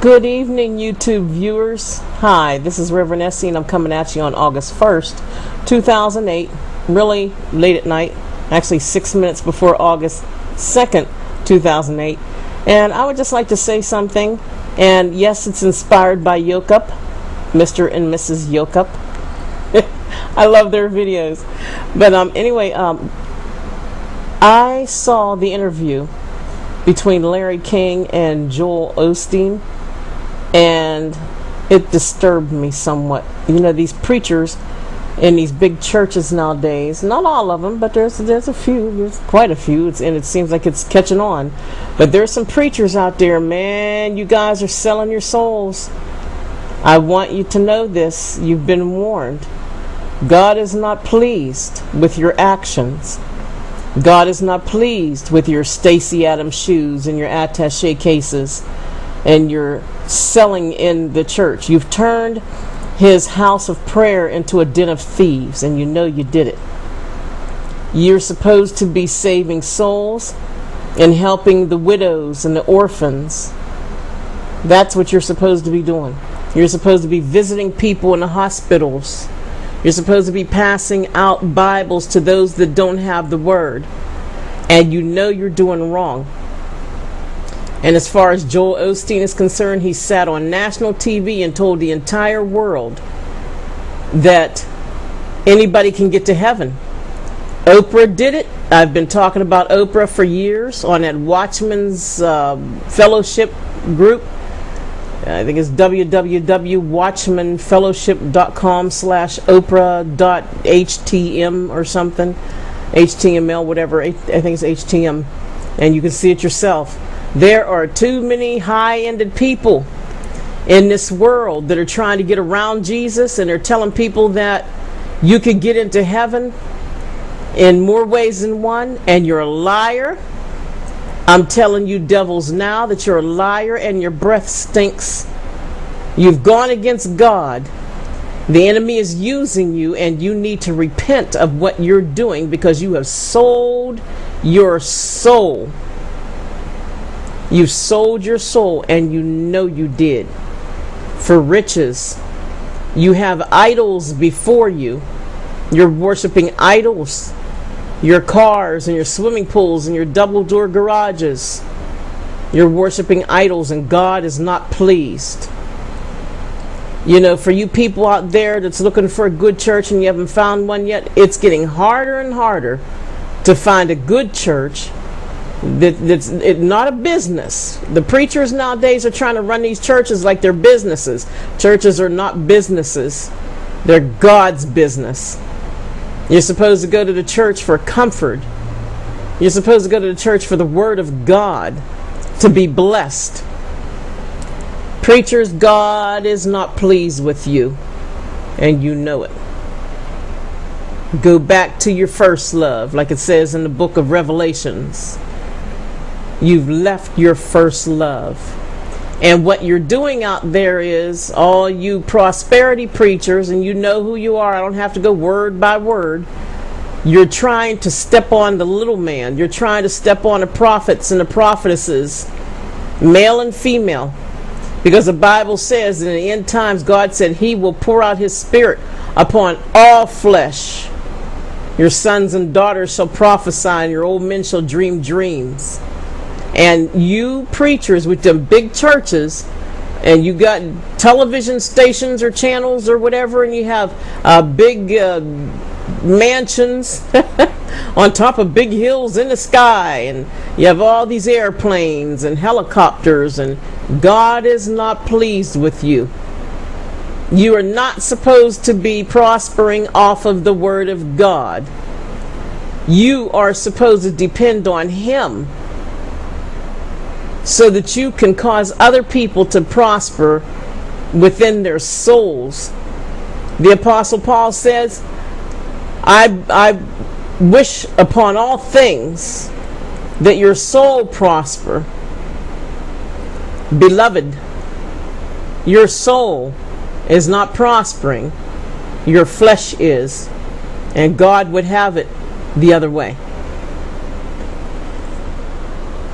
Good evening, YouTube viewers. Hi, this is RevEssie, and I'm coming at you on August 1st, 2008, really late at night, actually 6 minutes before August 2nd, 2008. And I would just like to say something, and yes, it's inspired by Yoke-Up, Mr. and Mrs. Yoke-Up. I love their videos. But anyway, I saw the interview between Larry King and Joel Osteen, and it disturbed me somewhat. You know, these preachers in these big churches nowadays, not all of them, but there's a few, there's quite a few, and it seems like it's catching on. But there's some preachers out there, man, you guys are selling your souls. I want you to know this. You've been warned. God is not pleased with your actions. God is not pleased with your Stacy Adams shoes and your attaché cases and your selling in the church. You've turned his house of prayer into a den of thieves, and you know you did it. You're supposed to be saving souls and helping the widows and the orphans. That's what you're supposed to be doing. You're supposed to be visiting people in the hospitals. You're supposed to be passing out Bibles to those that don't have the word. And you know you're doing wrong. And as far as Joel Osteen is concerned, he sat on national TV and told the entire world that anybody can get to heaven. Oprah did it. I've been talking about Oprah for years on that Watchman's Fellowship group. I think it's www.watchmanfellowship.com/Oprah.htm or something. HTML, whatever. I think it's HTM. And you can see it yourself. There are too many high-ended people in this world that are trying to get around Jesus, and they're telling people that you can get into heaven in more ways than one, and you're a liar. I'm telling you devils now that you're a liar and your breath stinks. You've gone against God. The enemy is using you, and you need to repent of what you're doing because you have sold your soul. You sold your soul, and you know you did. For riches. You have idols before you. You're worshiping idols. Your cars and your swimming pools and your double-door garages. You're worshiping idols, and God is not pleased. You know, for you people out there that's looking for a good church and you haven't found one yet, it's getting harder and harder to find a good church that's not a business. The preachers nowadays are trying to run these churches like they're businesses. Churches are not businesses. They're God's business. You're supposed to go to the church for comfort. You're supposed to go to the church for the word of God, to be blessed. Preachers, God is not pleased with you, and you know it. Go back to your first love, like it says in the book of Revelations. You've left your first love. And what you're doing out there is, all you prosperity preachers, and you know who you are, I don't have to go word by word, you're trying to step on the little man. You're trying to step on the prophets and the prophetesses, male and female. Because the Bible says in the end times, God said he will pour out his spirit upon all flesh. Your sons and daughters shall prophesy, and your old men shall dream dreams. And you preachers with them big churches, and you got television stations or channels or whatever, and you have big mansions on top of big hills in the sky, and you have all these airplanes and helicopters, and God is not pleased with you. You are not supposed to be prospering off of the word of God. You are supposed to depend on him, so that you can cause other people to prosper within their souls. The Apostle Paul says, I wish upon all things that your soul prosper. Beloved, your soul is not prospering. Your flesh is. And God would have it the other way.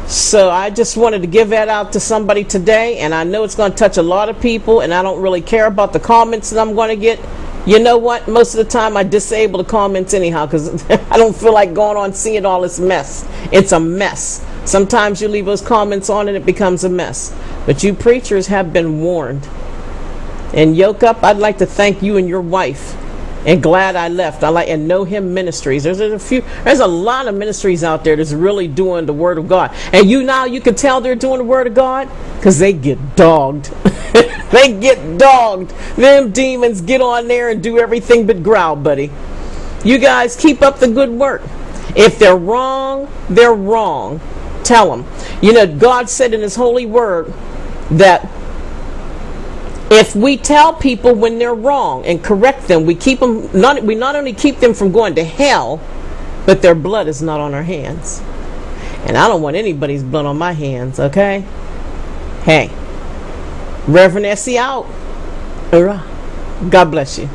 So I just wanted to give that out to somebody today, and I know it's going to touch a lot of people, and I don't really care about the comments that I'm going to get. You know what? Most of the time I disable the comments anyhow, because I don't feel like going on seeing all this mess. It's a mess. Sometimes you leave those comments on and it becomes a mess. But you preachers have been warned. And Yoke Up, I'd like to thank you and your wife. And Glad I Left. I like and Know Him Ministries. There's a lot of ministries out there that's really doing the Word of God. And you can tell they're doing the Word of God because they get dogged. They get dogged. Them demons get on there and do everything but growl, buddy. You guys keep up the good work. If they're wrong, they're wrong. Tell them. You know, God said in His holy word that if we tell people when they're wrong and correct them, we not only keep them from going to hell, but their blood is not on our hands. And I don't want anybody's blood on my hands, okay? Hey, RevEssie out. God bless you.